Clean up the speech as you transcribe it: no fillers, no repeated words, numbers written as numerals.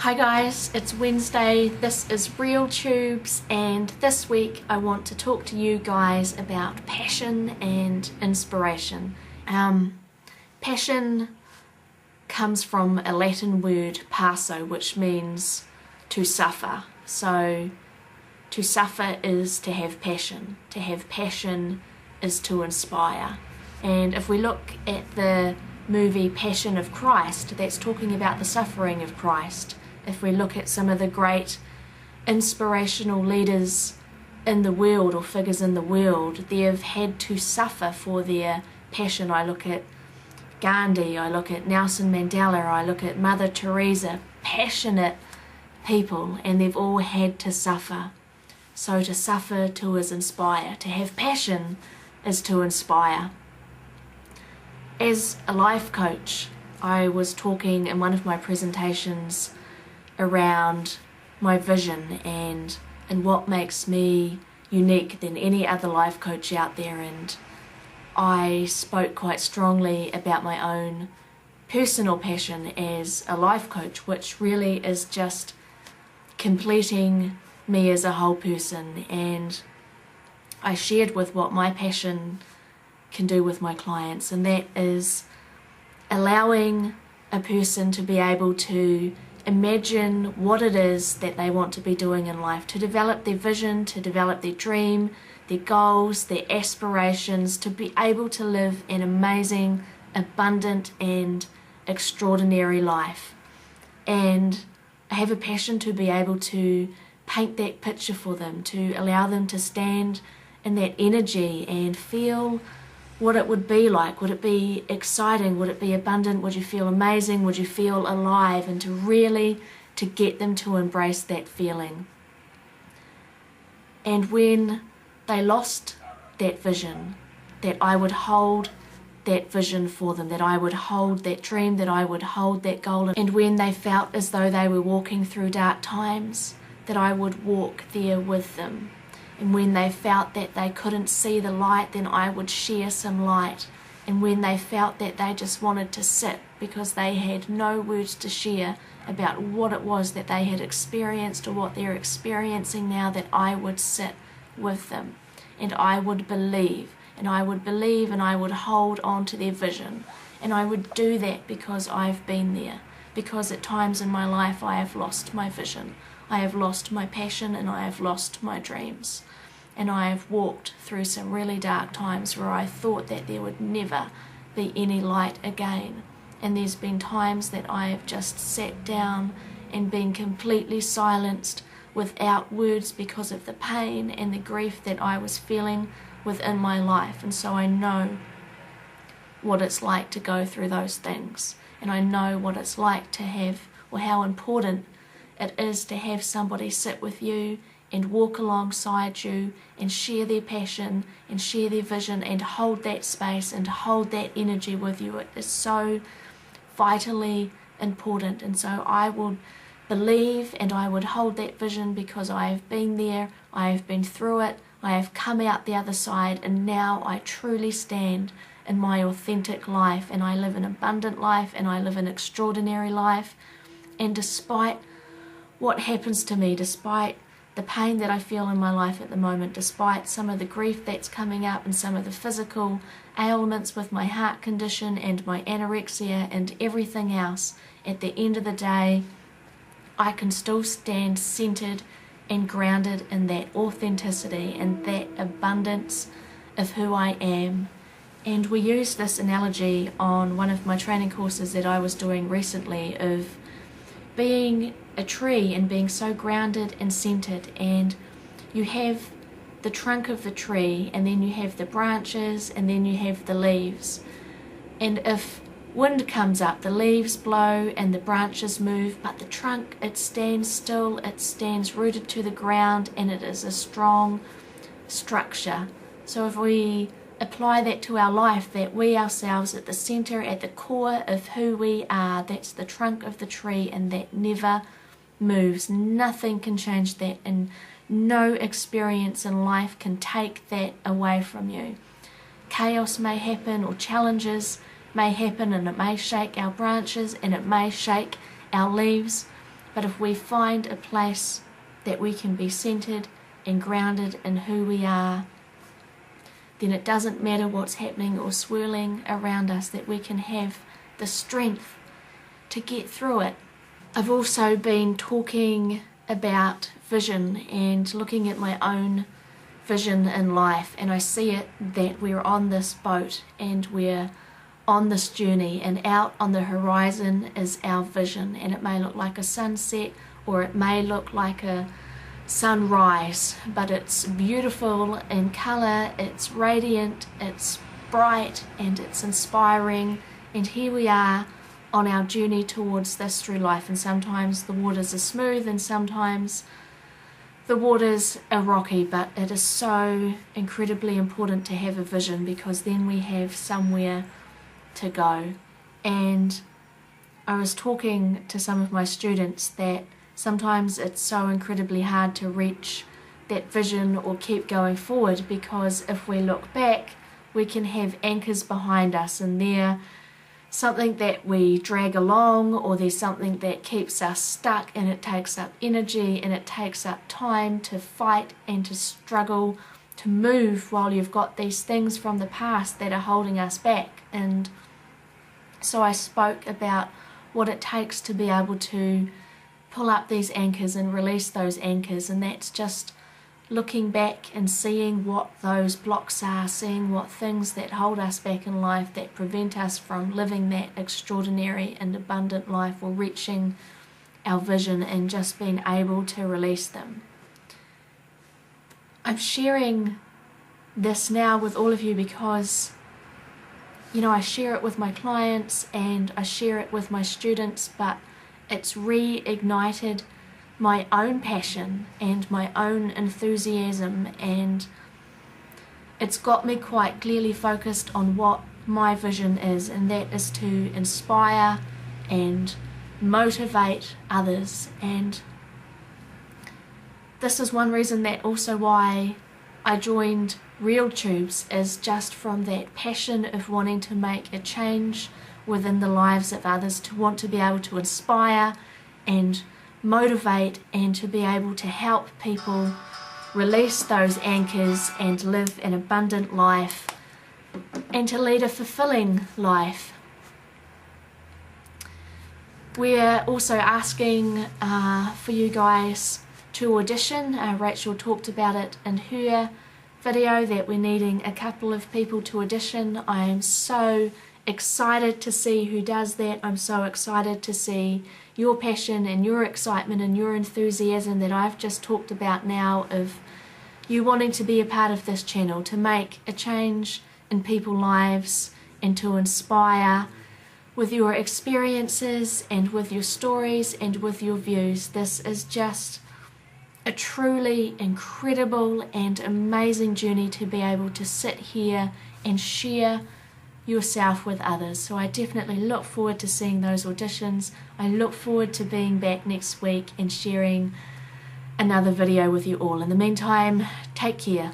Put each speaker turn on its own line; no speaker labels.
Hi guys, it's Wednesday, this is REALTUBES, and this week I want to talk to you guys about passion and inspiration. Passion comes from a Latin word, passo, which means to suffer. So to suffer is to have passion. To have passion is to inspire. And if we look at the movie Passion of Christ, that's talking about the suffering of Christ. If we look at some of the great inspirational leaders in the world or figures in the world, they have had to suffer for their passion. I look at Gandhi, I look at Nelson Mandela, I look at Mother Teresa, passionate people, and they've all had to suffer. So to suffer to is inspire. To have passion is to inspire. As a life coach, I was talking in one of my presentations around my vision and what makes me unique than any other life coach out there, and I spoke quite strongly about my own personal passion as a life coach, which really is just completing me as a whole person. And I shared with what my passion can do with my clients, and that is allowing a person to be able to imagine what it is that they want to be doing in life, to develop their vision, to develop their dream, their goals, their aspirations, to be able to live an amazing, abundant and extraordinary life. And I have a passion to be able to paint that picture for them, to allow them to stand in that energy and feel what it would be like. Would it be exciting? Would it be abundant? Would you feel amazing? Would you feel alive? And to get them to embrace that feeling. And when they lost that vision, that I would hold that vision for them, that I would hold that dream, that I would hold that goal. And when they felt as though they were walking through dark times, that I would walk there with them. And when they felt that they couldn't see the light, then I would share some light. And when they felt that they just wanted to sit because they had no words to share about what it was that they had experienced or what they're experiencing now, that I would sit with them. And I would believe, and I would believe, and I would hold on to their vision. And I would do that because I've been there. Because at times in my life I have lost my vision. I have lost my passion, and I have lost my dreams. And I have walked through some really dark times where I thought that there would never be any light again. And there's been times that I have just sat down and been completely silenced without words because of the pain and the grief that I was feeling within my life. And so I know what it's like to go through those things. And I know what it's like to have, or how important it is to have somebody sit with you and walk alongside you and share their passion and share their vision and hold that space and hold that energy with you. It is so vitally important. And so I would believe and I would hold that vision because I have been there, I have been through it, I have come out the other side, and now I truly stand in my authentic life, and I live an abundant life, and I live an extraordinary life. And despite what happens to me, despite the pain that I feel in my life at the moment, despite some of the grief that's coming up and some of the physical ailments with my heart condition and my anorexia and everything else, at the end of the day, I can still stand centered and grounded in that authenticity and that abundance of who I am. And we use this analogy on one of my training courses that I was doing recently of being a tree and being so grounded and centered, and you have the trunk of the tree, and then you have the branches, and then you have the leaves. And if wind comes up, the leaves blow and the branches move, but the trunk, it stands still, it stands rooted to the ground, and it is a strong structure. So if we apply that to our life, that we ourselves at the center, at the core of who we are, that's the trunk of the tree, and that never moves. Nothing can change that, and no experience in life can take that away from you. Chaos may happen, or challenges may happen, and it may shake our branches and it may shake our leaves, But if we find a place that we can be centered and grounded in who we are, then it doesn't matter what's happening or swirling around us, that we can have the strength to get through it. I've also been talking about vision and looking at my own vision in life, and I see it that we're on this boat and we're on this journey, and out on the horizon is our vision, and it may look like a sunset or it may look like a sunrise, but it's beautiful in colour, it's radiant, it's bright, and it's inspiring. And here we are on our journey towards this through life, and sometimes the waters are smooth and sometimes the waters are rocky, but it is so incredibly important to have a vision, because then we have somewhere to go. And I was talking to some of my students that sometimes it's so incredibly hard to reach that vision or keep going forward, because if we look back, we can have anchors behind us, and they're something that we drag along, or there's something that keeps us stuck, and it takes up energy and it takes up time to fight and to struggle to move while you've got these things from the past that are holding us back. And so I spoke about what it takes to be able to pull up these anchors and release those anchors, and that's just looking back and seeing what those blocks are, seeing what things that hold us back in life that prevent us from living that extraordinary and abundant life or reaching our vision, and just being able to release them. I'm sharing this now with all of you because, you know, I share it with my clients and I share it with my students, but it's reignited my own passion and my own enthusiasm, and it's got me quite clearly focused on what my vision is, and that is to inspire and motivate others. And this is one reason that also why I joined REALTUBES, is just from that passion of wanting to make a change within the lives of others, to want to be able to inspire and motivate, and to be able to help people release those anchors and live an abundant life and to lead a fulfilling life. We're also asking for you guys to audition. Rachel talked about it in her video that we're needing a couple of people to audition. I am so excited to see who does that. I'm so excited to see your passion and your excitement and your enthusiasm that I've just talked about now, of you wanting to be a part of this channel, to make a change in people's lives and to inspire with your experiences and with your stories and with your views. This is just a truly incredible and amazing journey to be able to sit here and share yourself with others. So I definitely look forward to seeing those auditions. I look forward to being back next week and sharing another video with you all. In the meantime, take care.